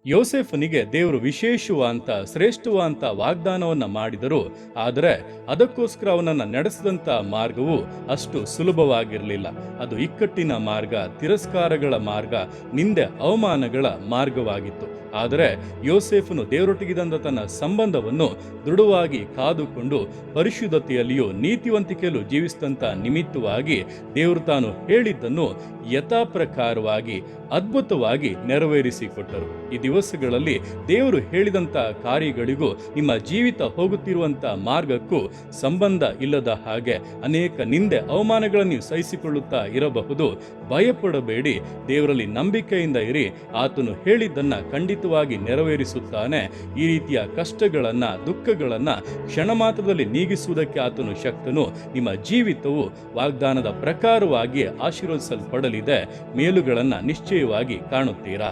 ಯೋಸೇಫನಿಗೆ ದೇವರು ವಿಶೇಷವಾದಂತ ಶ್ರೇಷ್ಠವಾದಂತ ವಾಗ್ದಾನವನ್ನ ಮಾಡಿದರು. ಆದರೆ ಅದಕ್ಕೋಸ್ಕರ ಅವನನ್ನ ನಡೆಸಿದಂತ ಮಾರ್ಗವು ಅಷ್ಟು ಸುಲಭವಾಗಿರಲಿಲ್ಲ. ಅದು ಇಕ್ಕಟ್ಟಿನ ಮಾರ್ಗ, ತಿರಸ್ಕಾರಗಳ ಮಾರ್ಗ, ನಿಂದೆ ಅವಮಾನಗಳ ಮಾರ್ಗವಾಗಿತ್ತು. ಆದರೆ ಯೋಸೇಫನು ದೇವರೊಟ್ಟಿಗಿದ್ದಂಥ ತನ್ನ ಸಂಬಂಧವನ್ನು ದೃಢವಾಗಿ ಕಾದುಕೊಂಡು ಪರಿಶುದ್ಧತೆಯಲ್ಲಿಯೂ ನೀತಿವಂತಿಕೆಯಲ್ಲೂ ಜೀವಿಸಿದಂಥ ನಿಮಿತ್ತವಾಗಿ ದೇವರು ತಾನು ಹೇಳಿದ್ದನ್ನು ಯಥಾಪ್ರಕಾರವಾಗಿ ಅದ್ಭುತವಾಗಿ ನೆರವೇರಿಸಿಕೊಟ್ಟರು. ಈ ದಿವಸಗಳಲ್ಲಿ ದೇವರು ಹೇಳಿದಂಥ ಕಾರ್ಯಗಳಿಗೂ ನಿಮ್ಮ ಜೀವಿತ ಹೋಗುತ್ತಿರುವಂಥ ಮಾರ್ಗಕ್ಕೂ ಸಂಬಂಧ ಇಲ್ಲದ ಹಾಗೆ ಅನೇಕ ನಿಂದೆ ಅವಮಾನಗಳನ್ನು ನೀವು ಸಹಿಸಿಕೊಳ್ಳುತ್ತಾ ಇರಬಹುದು. ಭಯಪಡಬೇಡಿ, ದೇವರಲ್ಲಿ ನಂಬಿಕೆಯಿಂದ ಇರಿ. ಆತನು ಹೇಳಿದ್ದನ್ನ ಖಂಡಿತವಾಗಿ ನೆರವೇರಿಸುತ್ತಾನೆ. ಈ ರೀತಿಯ ಕಷ್ಟಗಳನ್ನ, ದುಃಖಗಳನ್ನ ಕ್ಷಣ ಮಾತ್ರದಲ್ಲಿ ನೀಗಿಸುವುದಕ್ಕೆ ಆತನು ಶಕ್ತನು. ನಿಮ್ಮ ಜೀವಿತವು ವಾಗ್ದಾನದ ಪ್ರಕಾರವಾಗಿ ಆಶೀರ್ವದಿಸಲ್ಪಡಲಿದೆ. ಮೇಲುಗಳನ್ನ ನಿಶ್ಚಯವಾಗಿ ಕಾಣುತ್ತೀರಾ?